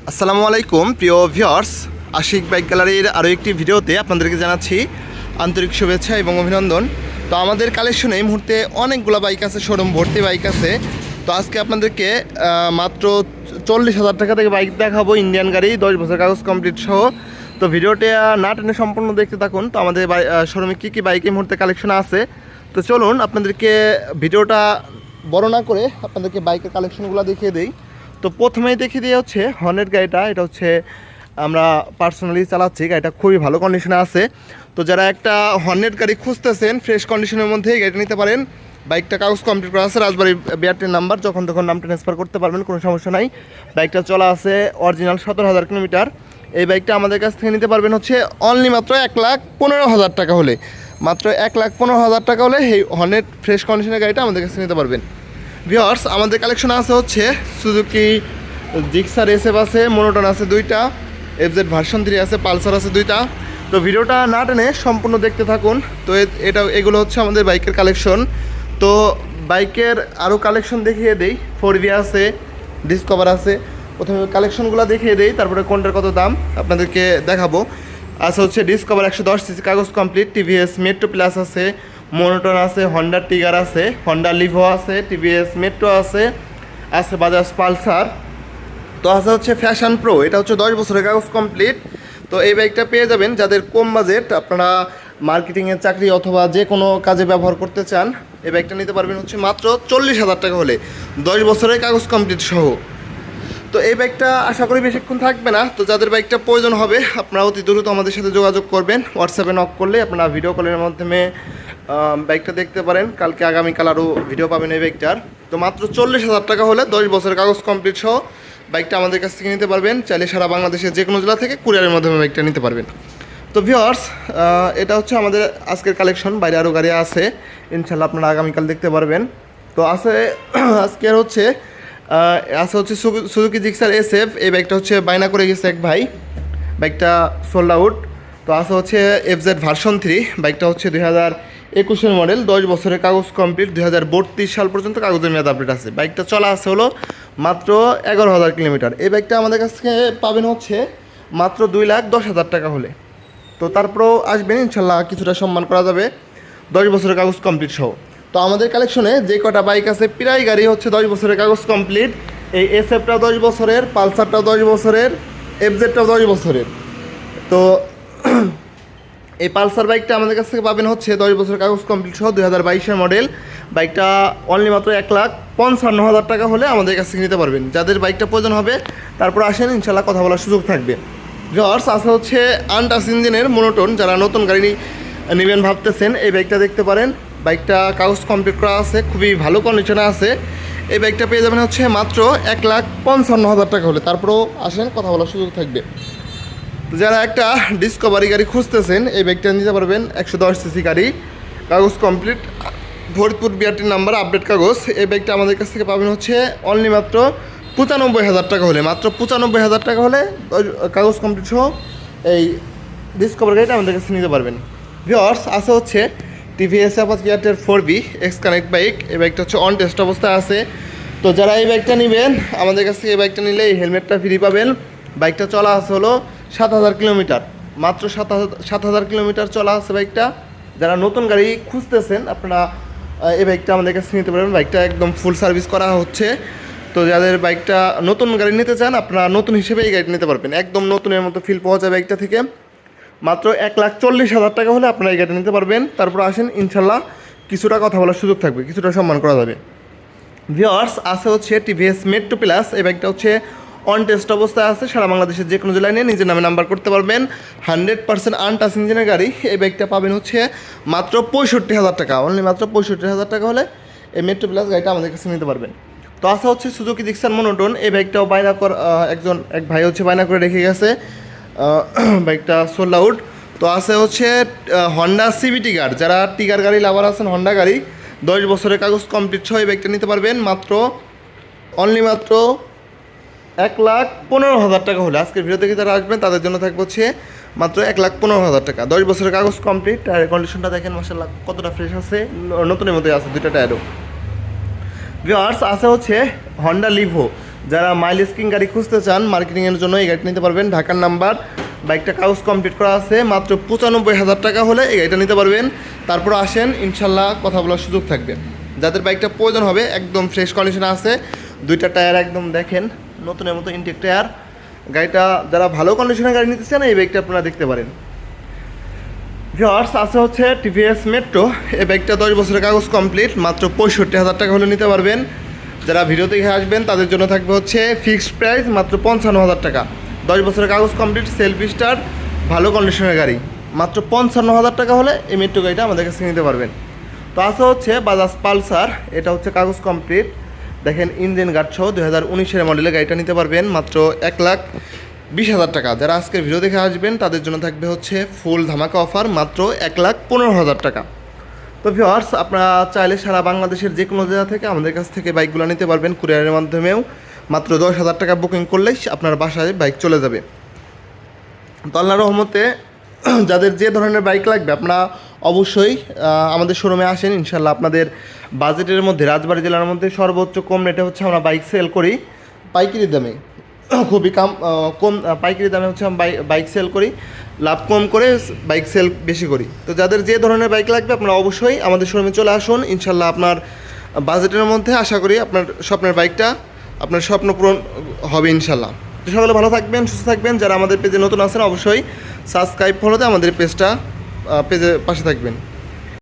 আসসালামু আলাইকুম প্রিয় ভিউয়ার্স, আশিক বাইক গ্যালারির আরও একটি ভিডিওতে আপনাদেরকে জানাচ্ছি আন্তরিক শুভেচ্ছা এবং অভিনন্দন। তো আমাদের কালেকশনে এই মুহূর্তে অনেকগুলো বাইক আছে, শোরুম ভর্তি বাইক আছে। তো আজকে আপনাদেরকে মাত্র 40,000 টাকা থেকে বাইক দেখাবো, ইন্ডিয়ান গাড়ি, 10 বছর কাগজ কমপ্লিট সহ। তো ভিডিওটা না টেনে সম্পূর্ণ দেখতে থাকুন। তো আমাদের শোরুমে কী কী বাইক এই মুহূর্তে কালেকশন আছে, তো চলুন আপনাদেরকে ভিডিওটা বড় না করে আপনাদেরকে বাইকের কালেকশনগুলো দেখিয়ে দিই। তো প্রথমেই দেখিয়ে দিয়ে হচ্ছে হর্নেট গাড়িটা। এটা হচ্ছে আমরা পার্সোনালি চালাচ্ছি, গাড়িটা খুবই ভালো কন্ডিশনে আছে। তো যারা একটা হর্নেট গাড়ি খুঁজতেছেন ফ্রেশ কন্ডিশনের মধ্যে, গাড়িটা নিতে পারেন। বাইকটা কাগজ কমপ্লিট করা আছে, রাজবাড়ি বিআরটির নাম্বার, যখন তখন নাম ট্রান্সফার করতে পারবেন, কোনো সমস্যা নাই। বাইকটা চলা আছে অরিজিনাল 17,000 কিলোমিটার। এই বাইকটা আমাদের কাছ থেকে নিতে পারবেন হচ্ছে অনলি মাত্র 1,15,000 টাকা হলে, মাত্র 1,15,000 টাকা হলে এই হর্নেট ফ্রেশ কন্ডিশনের গাড়িটা আমাদের কাছে নিতে পারবেন। ভিউয়ার্স, আমাদের কালেকশন আছে হচ্ছে সুজুকি জিক্সার এসএফ আছে, মোনোটন আছে 2টা, এফজেড ভার্সন 3 আছে, পালসার আছে 2টা। তো ভিডিওটা না টেনে সম্পূর্ণ দেখতে থাকুন। তো এগুলো হচ্ছে আমাদের বাইকের কালেকশন। তো বাইকের আরও কালেকশন দেখিয়ে দেই। 4V আছে, ডিসকভার আছে। প্রথমে কালেকশনগুলো দেখিয়ে দেই, তারপরে কোনটার কত দাম আপনাদেরকে দেখাবো। আছে হচ্ছে ডিসকভার 110cc কাগজ কমপ্লিট, টিভিএস মেট্রো প্লাস আছে, মোনোটন আছে, হন্ডা টিগার আছে, হন্ডা লিভো আছে, টিভিএস মেট্রো আছে, আছে বাজাজ পালসার। তো আছে হচ্ছে ফ্যাশন প্রো, এটা হচ্ছে 10 বছরের কাগজ কমপ্লিট। তো এই বাইকটা পেয়ে যাবেন যাদের কম বাজেট, আপনারা মার্কেটিংয়ের চাকরি অথবা যে কোনো কাজে ব্যবহার করতে চান, এই বাইকটা নিতে পারবেন হচ্ছে মাত্র 40,000 টাকা হলে, 10 বছরের কাগজ কমপ্লিট সহ। তো এই বাইকটা আশা করি বেশিক্ষণ থাকবে না। তো যাদের বাইকটা প্রয়োজন হবে আপনারা অতি দ্রুত আমাদের সাথে যোগাযোগ করবেন। হোয়াটসঅ্যাপে নক করলে আপনারা ভিডিও কলের মাধ্যমে বাইকটা দেখতে পারেন। কালকে আগামীকাল আরও ভিডিও পাবেন এই বাইকটার। তো মাত্র 40,000 টাকা হলে 10 বছরের কাগজ কমপ্লিট সহ বাইকটা আমাদের কাছ থেকে নিতে পারবেন। চাইলে সারা বাংলাদেশের যে কোনো জেলা থেকে কুরিয়ারের মাধ্যমে বাইকটা নিতে পারবেন। তো ভিউয়ার্স, এটা হচ্ছে আমাদের আজকের কালেকশন। বাইরে আরও গাড়ি আছে, ইনশাল্লাহ আপনারা আগামীকাল দেখতে পারবেন। তো আছে আজকের হচ্ছে সুজুকি জিক্সার এসএফ। এই বাইকটা হচ্ছে বায়না করে গেছে এক ভাই, বাইকটা সোল্ড আউট। তো আছে হচ্ছে এফজেড ভার্সন 3, বাইকটা হচ্ছে 2021 মডেল, 10 বছরের কাগজ কমপ্লিট, 2032 সাল পর্যন্ত কাগজের মেয়াদ আপডেট আছে। বাইকটা চলা আছে হলো মাত্র 11,000 কিলোমিটার। এই বাইকটা আমাদের কাছ থেকে পাবেন হচ্ছে মাত্র 2,10,000 টাকা হলে। তো তারপরেও আসবেন, ইনশাল্লাহ কিছুটা সম্মান করা যাবে, 10 বছরের কাগজ কমপ্লিট সহ। তো আমাদের কালেকশনে যে কটা বাইক আছে প্রায় গাড়ি হচ্ছে 10 বছরের কাগজ কমপ্লিট। এই এসএফটা 10 বছরের, পালসারটা 10 বছরের, এফজেডটা 10 বছরের। তো এই পালসার বাইকটা আমাদের কাছ থেকে পাবেন হচ্ছে 10 বছরের কাগজ কমপ্লিট সহ, 2022 মডেল। বাইকটা অনলি মাত্র 1,55,000 টাকা হলে আমাদের কাছ থেকে নিতে পারবেন। যাদের বাইকটা প্রয়োজন হবে তারপর আসেন, ইনশাল্লাহ কথা বলার সুযোগ থাকবে। ভিউয়ার্স, আছে হচ্ছে আনটাচ ইঞ্জিনের মোনোটন, যারা নতুন গাড়ি নেবেন ভাবতেছেন এই বাইকটা দেখতে পারেন। বাইকটা কাগজ কমপ্লিট করা আছে, খুবই ভালো কন্ডিশনে আছে। এই বাইকটা পেয়ে যাবেন হচ্ছে মাত্র 1,55,000 টাকা হলে। তারপরেও আসেন, কথা বলার সুযোগ থাকবে। তো যারা একটা ডিসকভারি গাড়ি খুঁজতেছেন এই বাইকটা নিতে পারবেন, 110cc গাড়ি, কাগজ কমপ্লিট, ফরিদপুর বিআরটির নাম্বার, আপডেট কাগজ। এই বাইকটা আমাদের কাছ থেকে পাবেন হচ্ছে অনলি মাত্র 95,000 টাকা হলে, মাত্র 95,000 টাকা হলে কাগজ কমপ্লিট সহ এই ডিসকভার গাড়িটা আমাদের কাছে নিতে পারবেন। ভিউয়ার্স, আছে হচ্ছে TVS Apache 4V x connect bike. এই বাইকটা হচ্ছে অন টেস্ট অবস্থায় আছে। তো যারা এই বাইকটা নেবেন আমাদের কাছ থেকে এই বাইকটা নিলে এই হেলমেটটা ফ্রি পাবেন। বাইকটা চলা আছে হলো 7,000 কিলোমিটার, মাত্র 7,000 কিলোমিটার চলা আছে বাইকটা। যারা নতুন গাড়ি খুঁজতেছেন আপনারা এই বাইকটা আমাদের কাছে নিতে পারবেন। বাইকটা একদম ফুল সার্ভিস করা হচ্ছে। তো যাদের বাইকটা নতুন গাড়ি নিতে চান আপনারা নতুন হিসেবে এই গাড়িটা নিতে পারবেন, একদম নতুনের মতো ফিল পাওয়া যায় বাইকটা থেকে। মাত্র 1,40,000 টাকা হলে আপনারা এই গাড়িটা নিতে পারবেন। তারপর আসেন, ইনশাল্লাহ কিছুটা কথা বলার সুযোগ থাকবে, কিছুটা সম্মান করা যাবে। ভিউয়ার্স, আছে হচ্ছে টিভিএস মেট্রো প্লাস। এই বাইকটা হচ্ছে অন টেস্ট অবস্থায় আছে, সারা বাংলাদেশের যে কোনো জেলায় নিয়ে নিজের নামে নাম্বার করতে পারবেন। 100% আনটাচ ইঞ্জিনের গাড়ি। এই বাইকটা পাবেন হচ্ছে মাত্র 65,000 টাকা, অনলি মাত্র 65,000 টাকা হলে এই মেট্রো প্লাস গাড়িটা আমাদের কাছে নিতে পারবেন। তো আসা হচ্ছে সুজুকি জিক্সার মোনোটন। এই বাইকটাও এক ভাই হচ্ছে বায়না করে রেখে গেছে, বাইকটা সোল্ড আউট। তো আছে হচ্ছে হন্ডা সিবি টিগার, যারা টিগার গাড়ি লাভার আছেন, হন্ডা গাড়ি, 10 বছরের কাগজ কমপ্লিট সহ এই বাইকটা নিতে পারবেন মাত্র অনলি মাত্র 1,15,000 টাকা হলে। আজকের ভিডিও থেকে যারা আসবেন তাদের জন্য থাকবে হচ্ছে মাত্র 1,15,000 টাকা, 10 বছরের কাগজ কমপ্লিট। টায়ারের কন্ডিশনটা দেখেন মাশাআল্লাহ কতটা ফ্রেশ আছে, নতুনের মতোই আছে 2টা টায়ারও। ভিউয়ার্স, আছে হচ্ছে হন্ডা লিভো, যারা মাইলেজ কিং গাড়ি খুঁজতে চান মার্কেটিংয়ের জন্য এই গাড়িটা নিতে পারবেন। ঢাকার নাম্বার, বাইকটা কাগজ কমপ্লিট করা আছে, মাত্র 95,000 টাকা হলে এই গাড়িটা নিতে পারবেন। তারপর আসেন, ইনশাল্লাহ কথা বলার সুযোগ থাকবে। যাদের বাইকটা প্রয়োজন হবে, একদম ফ্রেশ কন্ডিশনে আছে, দুইটা টায়ার একদম দেখেন নতুনের মতো ইনটেক টায়ার। গাড়িটা যারা ভালো কন্ডিশনের গাড়ি নিতে চান এই বাইকটা আপনারা দেখতে পারেন। ভিউয়ার্স, আছে হচ্ছে টিভিএস মেট্রো। এই বাইকটা 10 বছরের কাগজ কমপ্লিট, মাত্র 65,000 টাকা হলে নিতে পারবেন। যারা ভিডিও দেখে আসবেন তাদের জন্য থাকবে হচ্ছে ফিক্সড প্রাইস মাত্র 55,000 টাকা। 10 বছরের কাগজ কমপ্লিট, সেলফ স্টার, ভালো কন্ডিশনের গাড়ি, মাত্র 55,000 টাকা হলে এই মেট্রো গাড়িটা আমাদের কাছে নিতে পারবেন। তো আছে হচ্ছে বাজাজ পালসার, এটা হচ্ছে কাগজ কমপ্লিট, দেখেন ইঞ্জিন গার্ড সহ 2019-এর মডেলের গাড়িটা নিতে পারবেন মাত্র 1,20,000 টাকা। যারা আজকের ভিডিও দেখে আসবেন তাদের জন্য থাকবে হচ্ছে ফুল ধামাকা অফার, মাত্র 1,15,000 টাকা। তো ভিউয়ার্স, আপনারা চাইলে সারা বাংলাদেশের যে কোনো জায়গা থেকে আমাদের কাছ থেকে বাইকগুলো নিতে পারবেন কুরিয়ারের মাধ্যমেও। মাত্র 10,000 টাকা বুকিং করলেই আপনার বাসায় বাইক চলে যাবে। তো আল্লাহর রহমতে যাদের যে ধরনের বাইক লাগবে আপনারা অবশ্যই আমাদের শোরুমে আসেন। ইনশাল্লাহ আপনাদের বাজেটের মধ্যে, রাজবাড়ী জেলার মধ্যে সর্বোচ্চ কম রেটে হচ্ছে আমরা বাইক সেল করি, পাইকারি দামে, খুবই কম পাইকারি দামে হচ্ছে আমরা বাইক সেল করি, লাভ কম করে বাইক সেল বেশি করি। তো যাদের যে ধরনের বাইক লাগবে আপনারা অবশ্যই আমাদের শোরুমে চলে আসুন। ইনশাল্লাহ আপনার বাজেটের মধ্যে আশা করি আপনার স্বপ্নের বাইকটা, আপনার স্বপ্ন পূরণ হবে ইনশাল্লাহ। তো সকলে ভালো থাকবেন, সুস্থ থাকবেন। যারা আমাদের পেজে নতুন আছেন অবশ্যই সাবস্ক্রাইব ফলোতে আমাদের পেজের পাশে থাকবেন।